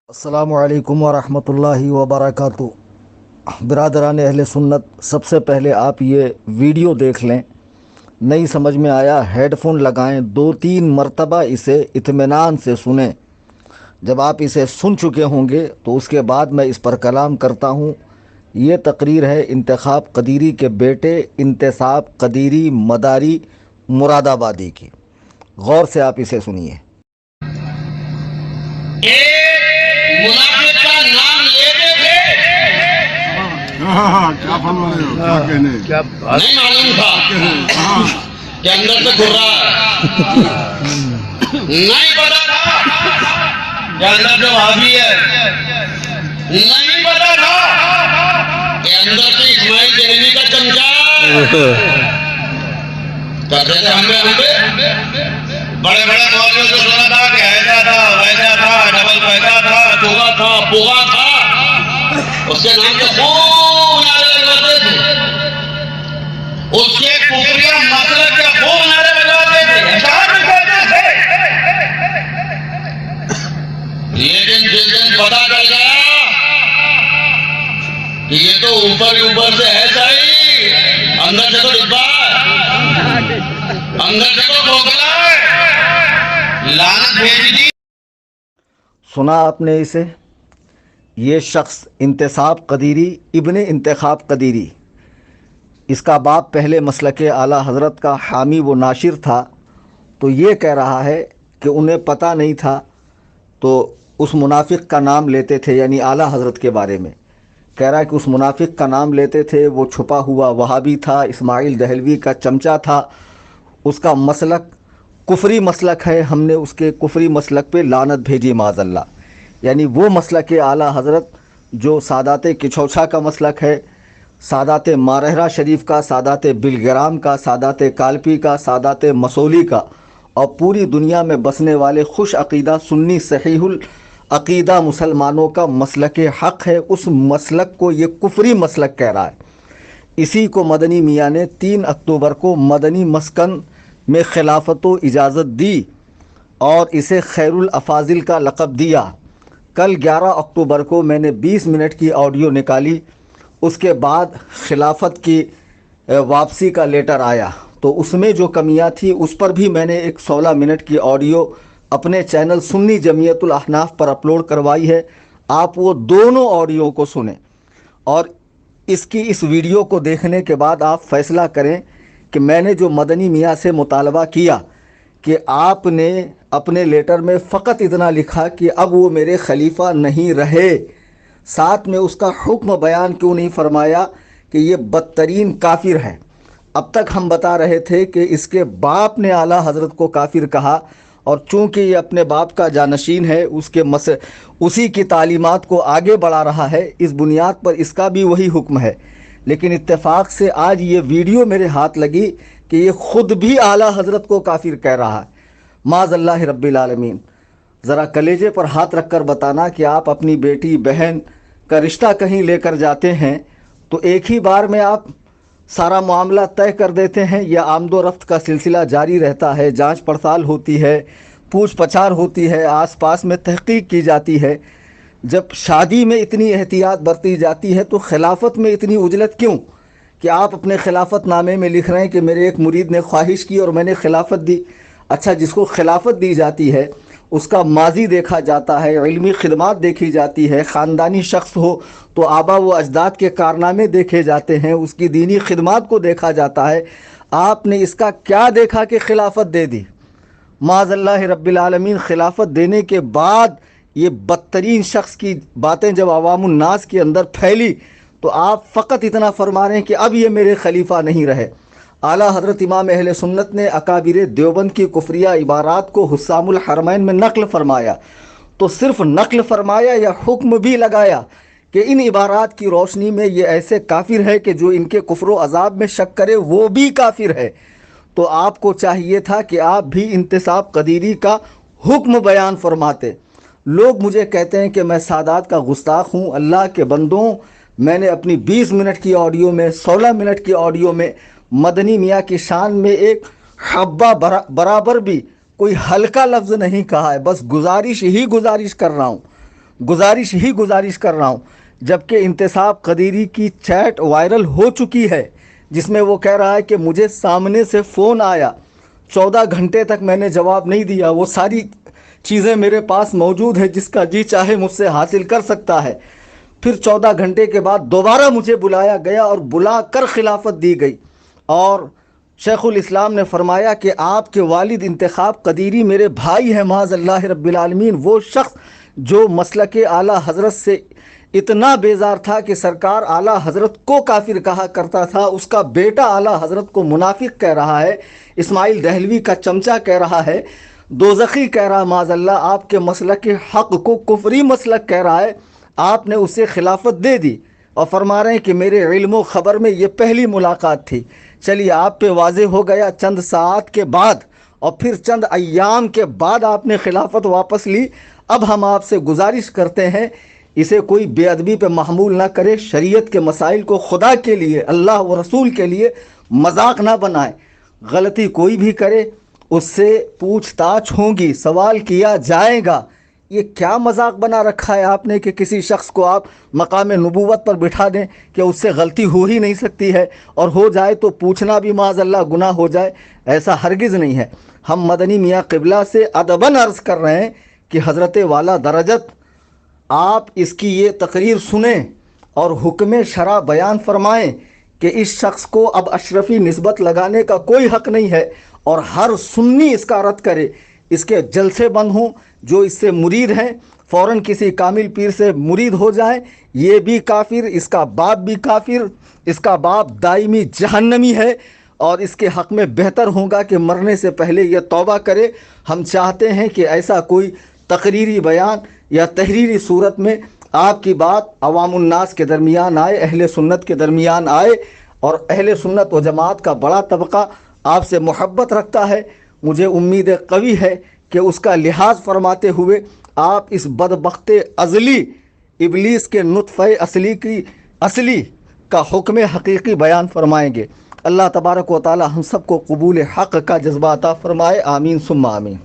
السلام علیکم ورحمۃ اللہ وبرکاتہ۔ برادران اہل سنت، سب سے پہلے آپ یہ ویڈیو دیکھ لیں، نہیں سمجھ میں آیا ہیڈ فون لگائیں، 2-3 مرتبہ اسے اطمینان سے سنیں۔ جب آپ اسے سن چکے ہوں گے تو اس کے بعد میں اس پر کلام کرتا ہوں۔ یہ تقریر ہے انتخاب قدیری کے بیٹے انتصاب قدیری مداری مراد آبادی کی۔ غور سے آپ اسے سنیے۔ منافق کا نام لیتے تھے، کیا فرما رہے ہو؟ کیا کہنے نہیں معلوم تھا کہ اندر سے کھر رہا ہے، نہیں پتا تھا کہ اندر سے وہابی ہے، نہیں پتا تھا کہ اندر سے اسماعیل دہلوی کا چمچا کرتے تھے ہمیں بڑے بڑے مولویوں سے سنا تھا کہ ایسا تھا ویسا تھا، ڈبل پیسہ تھا، چوگا تھا، پوگا تھا، اس کے نام سے خوب نعرے لگاتے تھے، اس کے کفریہ مسلک کے خوب نعرے لگاتے تھے، اشعار بھی کہتے تھے۔ لیکن جس دن پتا چل گیا کہ یہ تو اوپر سے ایسا ہی، اندر سے تو ڈبا ہے، اندر سے تو کھوکھلا ہے، لعنت بھیج دی۔ سنا آپ نے اسے؟ یہ شخص انتصاب قدیری ابن انتخاب قدیری، اس کا باپ پہلے مسلک اعلیٰ حضرت کا حامی و ناشر تھا، تو یہ کہہ رہا ہے کہ انہیں پتہ نہیں تھا، تو اس منافق کا نام لیتے تھے، یعنی اعلیٰ حضرت کے بارے میں کہہ رہا ہے کہ اس منافق کا نام لیتے تھے، وہ چھپا ہوا وہابی تھا، اسماعیل دہلوی کا چمچا تھا، اس کا مسلک کفری مسلک ہے، ہم نے اس کے کفری مسلک پہ لعنت بھیجی معاذ اللہ۔ یعنی وہ مسلک اعلیٰ حضرت جو سادات کچھوچھا کا مسلک ہے، سادات مارہرہ شریف کا، سادات بلگرام کا، سادات کالپی کا، سادات مسولی کا، اور پوری دنیا میں بسنے والے خوش عقیدہ سنی صحیح العقیدہ مسلمانوں کا مسلک حق ہے، اس مسلک کو یہ کفری مسلک کہہ رہا ہے۔ اسی کو مدنی میاں نے 3 اکتوبر کو مدنی مسکن میں خلافت و اجازت دی اور اسے خیر الافاضل کا لقب دیا۔ کل 11 اکتوبر کو میں نے 20 منٹ کی آڈیو نکالی، اس کے بعد خلافت کی واپسی کا لیٹر آیا، تو اس میں جو کمیاں تھی اس پر بھی میں نے ایک 16 منٹ کی آڈیو اپنے چینل سنی جمعیت الاحناف پر اپلوڈ کروائی ہے۔ آپ وہ دونوں آڈیو کو سنیں اور اس ویڈیو کو دیکھنے کے بعد آپ فیصلہ کریں کہ میں نے جو مدنی میاں سے مطالبہ کیا کہ آپ نے اپنے لیٹر میں فقط اتنا لکھا کہ اب وہ میرے خلیفہ نہیں رہے، ساتھ میں اس کا حکم بیان کیوں نہیں فرمایا کہ یہ بدترین کافر ہے۔ اب تک ہم بتا رہے تھے کہ اس کے باپ نے اعلیٰ حضرت کو کافر کہا، اور چونکہ یہ اپنے باپ کا جانشین ہے، اسی کی تعلیمات کو آگے بڑھا رہا ہے، اس بنیاد پر اس کا بھی وہی حکم ہے۔ لیکن اتفاق سے آج یہ ویڈیو میرے ہاتھ لگی کہ یہ خود بھی اعلیٰ حضرت کو کافر کہہ رہا ہے، معاذ اللہ رب العالمین۔ ذرا کلیجے پر ہاتھ رکھ کر بتانا کہ آپ اپنی بیٹی بہن کا رشتہ کہیں لے کر جاتے ہیں تو ایک ہی بار میں آپ سارا معاملہ طے کر دیتے ہیں، یا آمد و رفت کا سلسلہ جاری رہتا ہے، جانچ پڑتال ہوتی ہے، پوچھ پچھار ہوتی ہے، آس پاس میں تحقیق کی جاتی ہے؟ جب شادی میں اتنی احتیاط برتی جاتی ہے تو خلافت میں اتنی عجلت کیوں کہ آپ اپنے خلافت نامے میں لکھ رہے ہیں کہ میرے ایک مرید نے خواہش کی اور میں نے خلافت دی؟ اچھا، جس کو خلافت دی جاتی ہے اس کا ماضی دیکھا جاتا ہے، علمی خدمات دیکھی جاتی ہے، خاندانی شخص ہو تو آبا و اجداد کے کارنامے دیکھے جاتے ہیں، اس کی دینی خدمات کو دیکھا جاتا ہے۔ آپ نے اس کا کیا دیکھا کہ خلافت دے دی؟ معاذ اللہ رب العالمین۔ خلافت دینے کے بعد یہ بدترین شخص کی باتیں جب عوام الناس کے اندر پھیلی تو آپ فقط اتنا فرما رہے ہیں کہ اب یہ میرے خلیفہ نہیں رہے۔ اعلیٰ حضرت امام اہل سنت نے اکابر دیوبند کی کفریہ عبارات کو حسام الحرمین میں نقل فرمایا، تو صرف نقل فرمایا یا حکم بھی لگایا کہ ان عبارات کی روشنی میں یہ ایسے کافر ہے کہ جو ان کے کفر و عذاب میں شک کرے وہ بھی کافر ہے؟ تو آپ کو چاہیے تھا کہ آپ بھی انتصاب قدیری کا حکم بیان فرماتے۔ لوگ مجھے کہتے ہیں کہ میں سادات کا گستاخ ہوں۔ اللہ کے بندوں، میں نے اپنی 20 منٹ کی آڈیو میں، 16 منٹ کی آڈیو میں مدنی میاں کی شان میں ایک حبہ برابر بھی کوئی ہلکا لفظ نہیں کہا ہے، بس گزارش ہی گزارش کر رہا ہوں۔ گزارش کر رہا ہوں، جبکہ انتصاب قدیری کی چیٹ وائرل ہو چکی ہے جس میں وہ کہہ رہا ہے کہ مجھے سامنے سے فون آیا، 14 گھنٹے تک میں نے جواب نہیں دیا، وہ ساری چیزیں میرے پاس موجود ہے، جس کا جی چاہے مجھ سے حاصل کر سکتا ہے۔ پھر 14 گھنٹے کے بعد دوبارہ مجھے بلایا گیا اور بلا کر خلافت دی گئی، اور شیخ الاسلام نے فرمایا کہ آپ کے والد انتخاب قدیری میرے بھائی ہیں معاذ اللہ رب العالمین، وہ شخص جو مسلک اعلیٰ حضرت سے اتنا بیزار تھا کہ سرکار اعلیٰ حضرت کو کافر کہا کرتا تھا، اس کا بیٹا اعلیٰ حضرت کو منافق کہہ رہا ہے، اسماعیل دہلوی کا چمچہ کہہ رہا ہے، دوزخی کہہ رہا، معاذ اللہ آپ کے مسلک حق کو کفری مسلک کہہ رہا ہے، آپ نے اسے خلافت دے دی اور فرما رہے ہیں کہ میرے علم و خبر میں یہ پہلی ملاقات تھی۔ چلیے آپ پہ واضح ہو گیا چند ساعات کے بعد، اور پھر چند ایام کے بعد آپ نے خلافت واپس لی۔ اب ہم آپ سے گزارش کرتے ہیں اسے کوئی بے ادبی پہ محمول نہ کرے، شریعت کے مسائل کو خدا کے لیے، اللہ و رسول کے لیے مذاق نہ بنائے۔ غلطی کوئی بھی کرے اس سے پوچھ تاچھ ہوگی، سوال کیا جائے گا۔ یہ کیا مذاق بنا رکھا ہے آپ نے کہ کسی شخص کو آپ مقام نبوت پر بٹھا دیں کہ اس سے غلطی ہو ہی نہیں سکتی ہے، اور ہو جائے تو پوچھنا بھی معاذ اللہ گناہ ہو جائے؟ ایسا ہرگز نہیں ہے۔ ہم مدنی میاں قبلہ سے ادباً عرض کر رہے ہیں کہ حضرت والا درجت آپ اس کی یہ تقریر سنیں اور حکم شرع بیان فرمائیں کہ اس شخص کو اب اشرفی نسبت لگانے کا کوئی حق نہیں ہے، اور ہر سنی اس کا رد کرے، اس کے جلسے بند ہوں، جو اس سے مرید ہیں فوراً کسی کامل پیر سے مرید ہو جائیں، یہ بھی کافر، اس کا باپ بھی کافر، اس کا باپ دائمی جہنمی ہے، اور اس کے حق میں بہتر ہوگا کہ مرنے سے پہلے یہ توبہ کرے۔ ہم چاہتے ہیں کہ ایسا کوئی تقریری بیان یا تحریری صورت میں آپ کی بات عوام الناس کے درمیان آئے، اہل سنت کے درمیان آئے، اور اہل سنت و جماعت کا بڑا طبقہ آپ سے محبت رکھتا ہے۔ مجھے امید قوی ہے کہ اس کا لحاظ فرماتے ہوئے آپ اس بدبخت ازلی ابلیس کے نطفہ اصلی کا حکم حقیقی بیان فرمائیں گے۔ اللہ تبارک و تعالی ہم سب کو قبول حق کا جذبہ عطا فرمائے، آمین ثم آمین۔